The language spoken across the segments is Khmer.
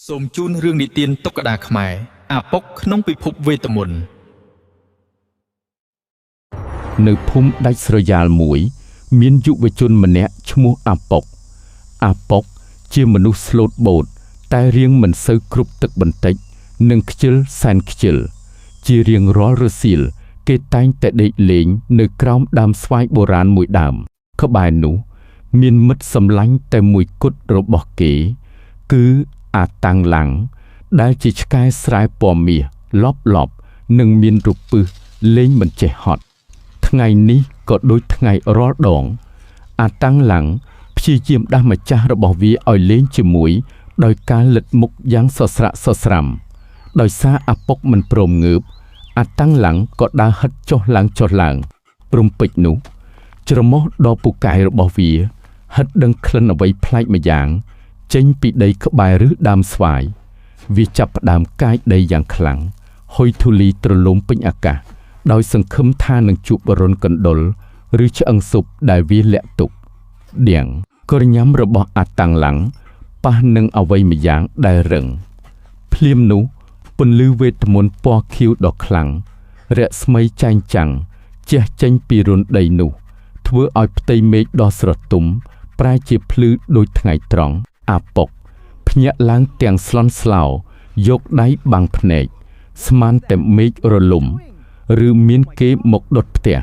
សូមជូនរឿងនិទានតុក្កតាខ្មែរអាប៉ុកក្នុងពិភពវេទមន្តនៅភូមិដាច់ស្រយាលមួយមានយុវជនម្នាក់ឈ្មោះអាប៉ុកជាមនុស្សស្លូតបូតតែរៀងមិនសូវគ្រប់ទឹកបន្តិចនិងខ្ជិលសែនខ្ជិលជារៀងរាល់រសៀលគេតែងតែដេកលេងនៅក្រោមដើមស្វាយបុរាណមួយដើមក្បែរនោះមានមិត្តសម្លាញ់តែមួយគត់របស់គេគឺអាតាំងឡាំងដែលជាឆ្កែស្រែពណ៌មាសលប់និងមានរូបពឹសលេងមិនចេះហត់ថ្ងៃនេះក៏ដូចថ្ងៃរាល់ដងអាតាំងឡាំងព្យាយាមដាស់ម្ចាស់របស់វាឲ្យលេងជាមួយដោយការលិតមុខយ៉ាងសស្រាក់សស្រាំដោយសារអាប៉ុកមិនព្រមងើបអាតាំងឡាំងក៏ដើរហិតចុះឡើងព្រំពេជ្រនោះច្រមុះដល់ពូកែរបស់វាហិតដឹងក្លិនអ្វីប្លែកម្យ៉ាងចេញពីដីក្បែរឬដើមស្វាយវាចាប់ផ្ដើមកាយដីយ៉ាងខ្លាំងហុយធូលីទ្រលំពេញអាកាសដោយសង្ឃឹមថានឹងជួបរុនកណ្ដុរឬឆ្អឹងស៊ុបដែលវាលាក់ទុកដៀងក្រញាំរបស់អាតាំងឡាំងប៉ះនឹងអ្វីម្យ៉ាងដែលរឹងភ្លាមនោះពន្លឺវេទមន្តពណ៌ខៀវដ៏ខ្លាំងរស្មីចែងចាំងជះចេញពីរន្ធដីនោះធ្វើឲ្យផ្ទៃមេឃដ៏ស្រទុំប្រែជាភ្លឺដូចថ្ងៃត្រង់អាប៉ុកភ្ញាក់ឡើងទាំងស្លន់ស្លោយកដៃបាំងភ្នែកស្មានតែមេឃរលំឬមានគេមកដុតផ្ទះ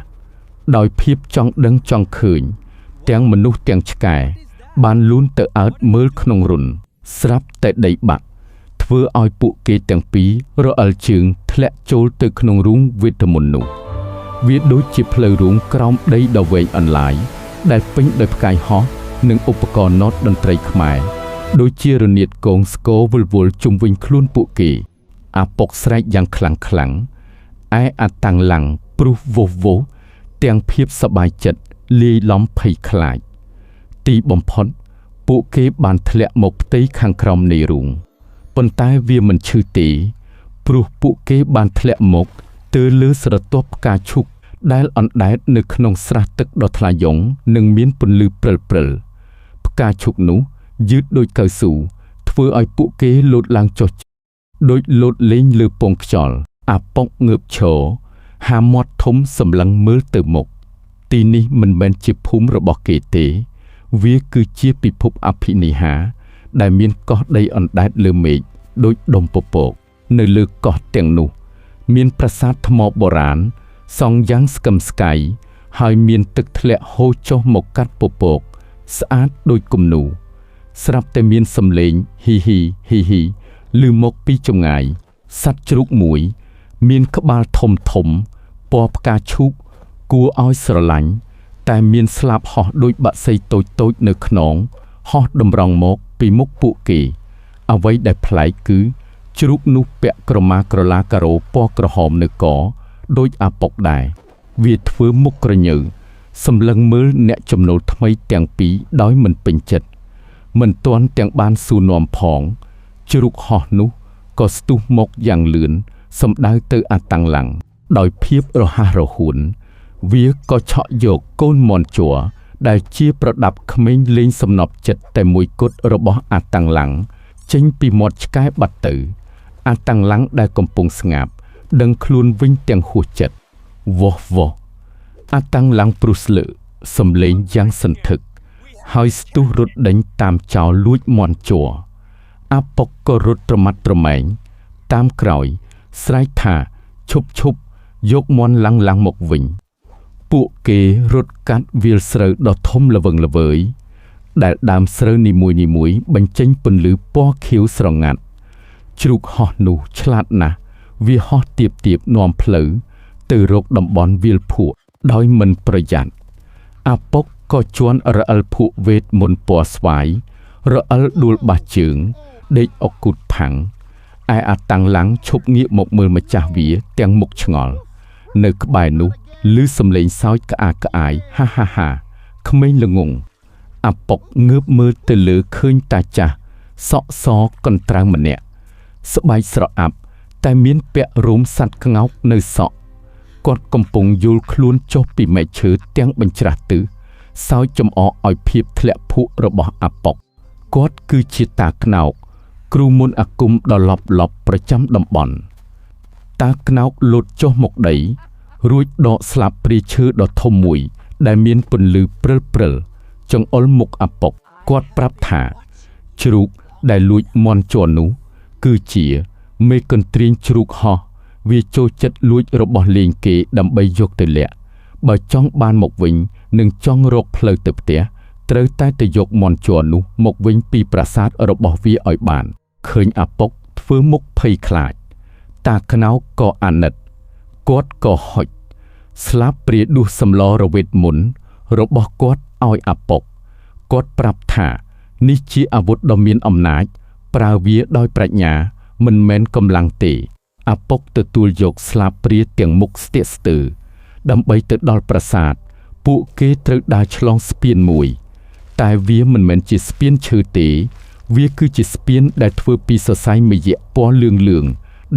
ដោយភាពចង់ដឹងចង់ឃើញទាំងមនុស្សទាំងឆ្កែបានលូនទៅអើតមើលក្នុងរន្ធស្រាប់តែដីបាក់ធ្វើឲ្យពួកគេទាំងពីររអិលជើងធ្លាក់ចូលទៅក្នុងរូងវេទមន្តនោះវាដូចជាផ្លូវរូងក្រោមដីដ៏វែងអន្លាយដែលពេញដោយផ្កាយហោះនិងឧបករណ៍ណូតតន្ត្រីខ្មែរដូចជារនាតកងស្គរវល់ជុំវិញខ្លួនពួកគេអាប៉ុកស្រែកយ៉ាងខ្លាំងឯអាតាំងឡាំងព្រុសវោទាំងភាពសប្បាយចិត្តលាយឡំភ័យខ្លាចទីបំផុតពួកគេបានធ្លាក់មកផ្ទៃខាងក្រោមនៃរូងប៉ុន្តែវាមិនឈឺទេព្រោះពួកគេបានធ្លាក់មកទៅលើស្រទាប់ផ្កាឈូកដែលអណ្ដែតនៅក្នុងស្រះទឹកដ៏ថ្លាយ៉ងនិងមានពន្លឺព្រិលផ្កាឈូកនោះយឺតដូចកៅស៊ូធ្វើឲ្យពួកគេលោតឡើងចុះដូចលោតលេងលើពងខ្យល់អាប៉ុកងើបឈរហាមាត់ធំសម្លឹងមើលទៅមុខទីនេះមិនមែនជាភូមិរបស់គេទេវាគឺជាពិភពអភិនិហាដែលមានកោះដីអណ្ដែតលើមេឃដូចដុំពពកនៅលើកោះទាំងនោះមានប្រាសាទថ្មបុរាណសង់យ៉ាងស្កឹមស្កៃហើយមានទឹកធ្លាក់ហូរចុះមកកាត់ពពកស្អាតដូចគំនូរស្រាប់តែមានសំឡេងហ៊ីឮមកពីចម្ងាយសត្វជ្រូកមួយមានក្បាលធំពណ៌ផ្កាឈូកគួរឲ្យស្រឡាញ់តែមានស្លាបហោះដូចបក្សីតូចនៅខ្នងហោះតម្រង់មកពីមុខពួកគេអ្វីដែលប្លែកគឺជ្រូកនោះពាក់ក្រមាក្រឡាការ៉ូពណ៌ក្រហមនៅកដូចអាប៉ុកដែរវាធ្វើមុខក្រញើសម្លឹងមើលអ្នកចំណូលថ្មីទាំងពីរដោយមិនពេញចិត្តមិនទាន់ទាំងបានសួរនាំផងជ្រូកហោះនោះក៏ស្ទុះមកយ៉ាងលឿនសម្ដៅទៅអាតាំងឡាំងដោយភាពរហ័សរហួនវាក៏ឆក់យកកូនមាន់ជ័រដែលជាប្រដាប់ក្មេងលេងសំណប់ចិត្តតែមួយគត់របស់អាតាំងឡាំងចេញពីមាត់ឆ្កែបាត់ទៅអាតាំងឡាំងដែលកំពុងស្ងាត់ដឹងខ្លួនវិញទាំងហួសចិត្តវោះអាតាំងឡាំងព្រុសលើសំឡេងយ៉ាងសន្ធឹកហើយស្ទុះរត់ដេញតាមចោលលួចមាន់ជ័រអាប៉ុកក៏រត់ត្រមាត់ត្រមែងតាមក្រោយស្រែកថាឈប់យកមាន់ឡាំងមកវិញពួកគេរត់កាត់វាលស្រូវដ៏ធំល្វឹងល្វើយដែលដើមស្រូវនីមួយបញ្ចេញពន្លឺពណ៌ខៀវស្រងាត់ជ្រូកហោះនោះឆ្លាតណាស់វាហោះទៀបនាំផ្លូវទៅរកតំបន់វាលភក់ដោយមិនប្រយ័ត្នអាប៉ុកក៏ជន់រអិលភក់វេទមន្តពណ៌ស្វាយរអិលដួលបាសជើងដេកអុកគូតផាំងឯអាតាំងឡាំងឈប់ងាកមកមើលម្ចាស់វាទាំងមុខឆ្ងល់នៅក្បែរនោះឮសំឡេងសើចក្អាកក្អាយហាក្មេងល្ងងអាប៉ុកងើបមើលទៅលើឃើញតាចាស់សក់កន្ត្រាំងម្នាក់ស្បែកស្រអាប់តែមានពាក់រោមសត្វក្ងោកនៅសក់គាត់កំពុងយល់ខ្លួនចុះពីមែកឈើទាំងបញ្ច្រាស់ទិសសើចចំអកឲ្យភាពធ្លាក់ភក់របស់អាប៉ុកគាត់គឺជាតាក្នោក គ្រូមន្តអាគមដ៏ឡប់ប្រចាំតំបន់តាក្នោកលោតចុះមកដីរួចដកស្លាបព្រាឈើដ៏ធំមួយដែលមានពន្លឺព្រិលចង្អុលមុខអាប៉ុកគាត់ប្រាប់ថាជ្រូកដែលលួចមន់ជន់នោះគឺជាមេកន្ទ្រាញជ្រូកហោះវាចូលចិត្តលួចរបស់លេងគេដើម្បីយកទៅលាក់បើចង់បានមកវិញនឹងចង់រកផ្លូវទៅផ្ទះត្រូវតែទៅយកមន់ជន់នោះមកវិញពីប្រាសាទរបស់វាឲ្យបានឃើញអាប៉ុកធ្វើមុខភ័យខ្លាចតាក្នោកក៏អាណិតគាត់ក៏ហុចស្លាបព្រាដួសសម្លរវេទមន្តរបស់គាត់ឲ្យអាប៉ុកគាត់ប្រាប់ថានេះជាអាវុធដ៏មានអំណាចប្រើវាដោយប្រាជ្ញាមិនមែនកម្លាំងទេអាប៉ុកទទួលយកស្លាបព្រាទាំងមុខស្ទាក់ស្ទើរដើម្បីទៅដល់ប្រាសាទពួកគេត្រូវដើរឆ្លងស្ពានមួយតែវាមិនមែនជាស្ពានឈើទេវាគឺជាស្ពានដែលធ្វើពីសរសៃមាយៈពណ៌លឿង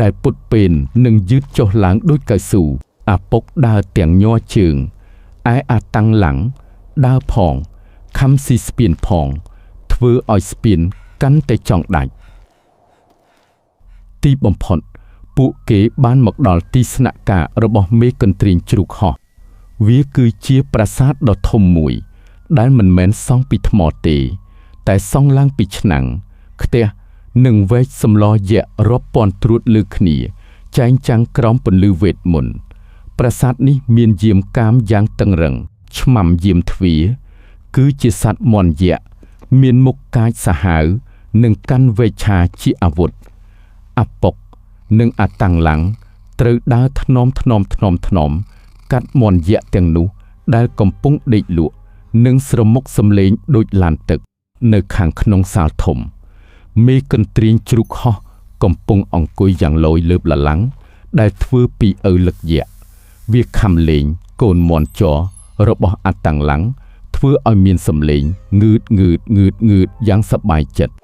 ដែលពុតពេននិងយឺតចុះឡើងដូចកៅស៊ូអាប៉ុកដើរទាំងញ័រជើងឯអាតាំងឡាំងដើរផងខំស៊ីស្ពានផងធ្វើឲ្យស្ពានកាន់តែចង់ដាច់ទីបំផុតពួកគេបានមកដល់ទីស្នាក់ការរបស់មេកន្ទ្រាញជ្រូកហោះវាគឺជាប្រាសាទដ៏ធំមួយដែលមិនមែនសង់ពីថ្មទេតែសង់ឡើងពីឆ្នាំងខ្ទះនិងវែកសម្លយក្សរាប់ពាន់ត្រួតលើគ្នាចែងចាំងក្រោមពន្លឺវេទមន្តប្រាសាទនេះមានយាមកាមយ៉ាងតឹងរឹងឆ្មាំយាមទ្វារគឺជាសត្វមន់យក្សមានមុខកាចសាហាវនិងកាន់វែកឆាជាអាវុធអាប៉ុកនិងអាតាំងឡាំងត្រូវដើរថ្នមកាត់មន់យក្សទាំងនោះដែលកំពុងដេកលក់និងស្រមុកសំឡេងដូចឡានទឹកនៅខាងក្នុងសាលធំមេកន្ទ្រាញជ្រូកហោះកំពុងអង្គុយយ៉ាងលយលើបលឡាំងដែលធ្វើពីឪលឹកយក្សវាខំលេងកូនមន់ជ័ររបស់អាតាំងឡាំងធ្វើឲ្យមានសំឡេងងឺតយ៉ាងសប្បាយចិត្ត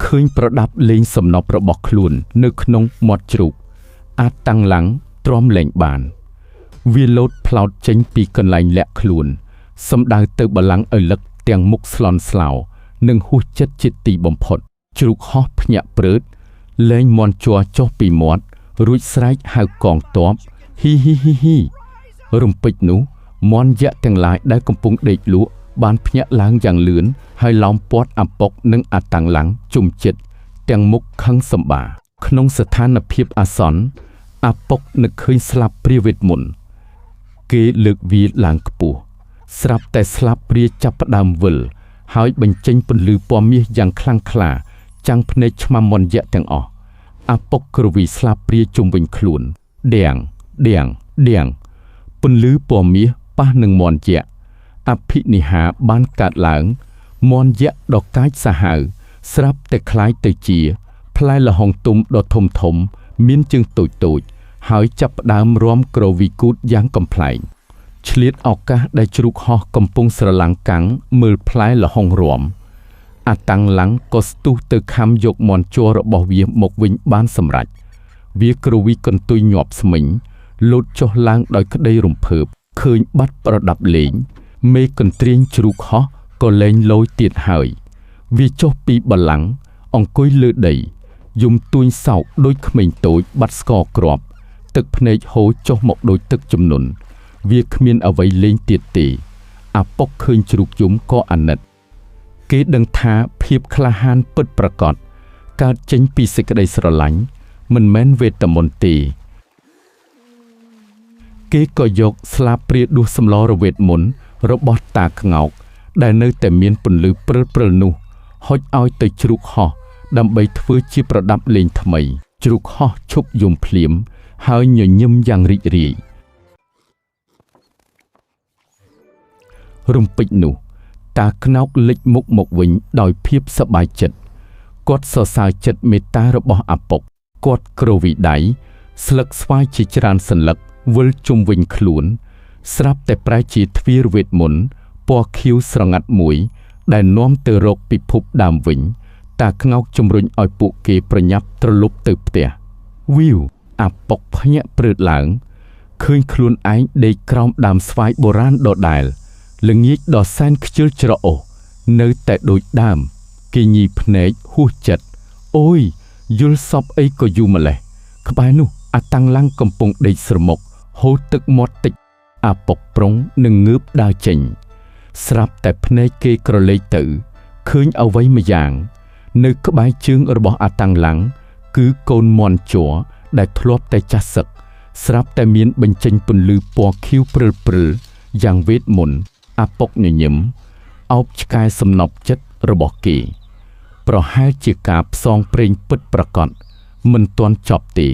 ឃើញប្រដាប់លេងសំណប់របស់ខ្លួននៅក្នុងមាត់ជ្រូកអាតាំងឡាំងទ្រាំលែងបានវាលោតផ្លោតចេញពីកន្លែងលាក់ខ្លួនសំដៅទៅបល្ល័ង្កឪលឹកទាំងមុខស្លន់ស្លោនិងហួសចិត្តជាទីបំផុតជ្រូកហោះភ្ញាក់ព្រឺតលែងមន់ជ័រចុះពីមាត់រួចស្រែកហៅកងទ័ពហ៊ីរំពេចនោះមន់យក្សទាំងឡាយដែលកំពុងដេកលក់បានភ្ញាក់ឡើងយ៉ាងលឿនហើយឡោមព័ទ្ធអាប៉ុកនិងអាតាំងឡាំងជុំជិតទាំងមុខខឹងសម្បាក្នុងស្ថានភាពអាសន្នអាប៉ុកនឹកឃើញស្លាបព្រាវេទមន្តគេលើកវាឡើងខ្ពស់ស្រាប់តែស្លាបព្រាចាប់ផ្ដើមវិលហើយបញ្ចេញពន្លឺពណ៌មាសយ៉ាងខ្លាំងក្លាចាំងភ្នែកឆ្មាំមន់យក្សទាំងអស់អាប៉ុកគ្រវីស្លាបព្រាជុំវិញខ្លួនដៀងពន្លឺពណ៌មាសប៉ះនឹងមន់យក្សអភិនិហាបានកើតឡើងមន់យក្សដ៏កាចសាហាវស្រាប់តែคล้ายទៅជាផ្លែល្ហុងទុំដ៏ធំមានជើងតូចហើយចាប់ផ្ដើមរាំក្រវីគូតយ៉ាងកំប្លែងឆ្លៀតឱកាសដែលជ្រូកហោះកំពុងស្រឡាំងកាំងមើលផ្លែល្ហុងរាំអាតាំងឡាំងក៏ស្ទុះទៅខំយកមន់ជ័ររបស់វាមកវិញបានសម្រេចវាក្រវីកន្ទុយញាប់ស្មិញលោតចុះឡើងដោយក្តីរំភើបឃើញបាត់ប្រដាប់លេងមេកន្ទ្រាញជ្រូកហោះក៏លែងលយទៀតហើយវាចុះពីបល្ល័ង្កអង្គុយលើដីយំទួញសោកដូចក្មេងតូចបាត់ស្ករគ្រាប់ទឹកភ្នែកហូរចុះមកដូចទឹកជំនន់វាគ្មានអ្វីលេងទៀតទេអាប៉ុកឃើញជ្រូកយំក៏អាណិតគេដឹងថាភាពក្លាហានពិតប្រាកដកើតចេញពីសេចក្តីស្រឡាញ់មិនមែនវេទមន្តទេគេក៏យកស្លាបព្រាដួសសម្លរវេទមន្តរបស់តាក្ងោកដែលនៅតែមានពន្លឺព្រិលនោះហុចឲ្យទៅជ្រូកហោះដើម្បីធ្វើជាប្រដាប់លេងថ្មីជ្រូកហោះឈប់យំភ្លាមហើយញញឹមយ៉ាងរីករាយរំពេចនោះតាក្នោកលេចមុខមកវិញដោយភាពសប្បាយចិត្តគាត់សរសើរចិត្តមេត្តារបស់អាប៉ុកគាត់គ្រវីដៃស្លឹកស្វាយជាច្រើនសន្លឹកវិលជុំវិញខ្លួនស្រាប់តែប្រែជាទ្វារវេទមន្តពណ៌ខៀវស្រងាត់មួយដែលនាំទៅរកពិភពដើមវិញតាក្ងោកជំរុញឲ្យពួកគេប្រញាប់ត្រឡប់ទៅផ្ទះវីវអាប៉ុកភ្ញាក់ព្រឺតឡើងឃើញខ្លួនឯងដេកក្រោមដើមស្វាយបុរាណដដែលល្ងាចដ៏សែនខ្ជិលច្រអូសនៅតែដូចដើមគេញីភ្នែកហួសចិត្ត អូយយល់សពអីក៏យូរម្លេះក្បែរនោះអាតាំងឡាំងកំពុងដេកស្រមុកហូរទឹកមាត់តិចអាពុកប្រុងនឹងងើបដើរចេញស្រាប់តែភ្នែកគេក្រឡេកទៅឃើញអ្វីម្យ៉ាងនៅក្បែរជើងរបស់អាតាំងឡាំងគឺកូនមាន់ជ័រដែលធ្លាប់តែចាស់សឹកស្រាប់តែមានបញ្ចេញពន្លឺពណ៌ខៀវព្រិលយ៉ាងវេទមន្តអាពុកញញឹមអោបឆ្កែសំណប់ចិត្តរបស់គេប្រហែលជាការផ្សងព្រេងពិតប្រាកដមិនទាន់ចប់ទេ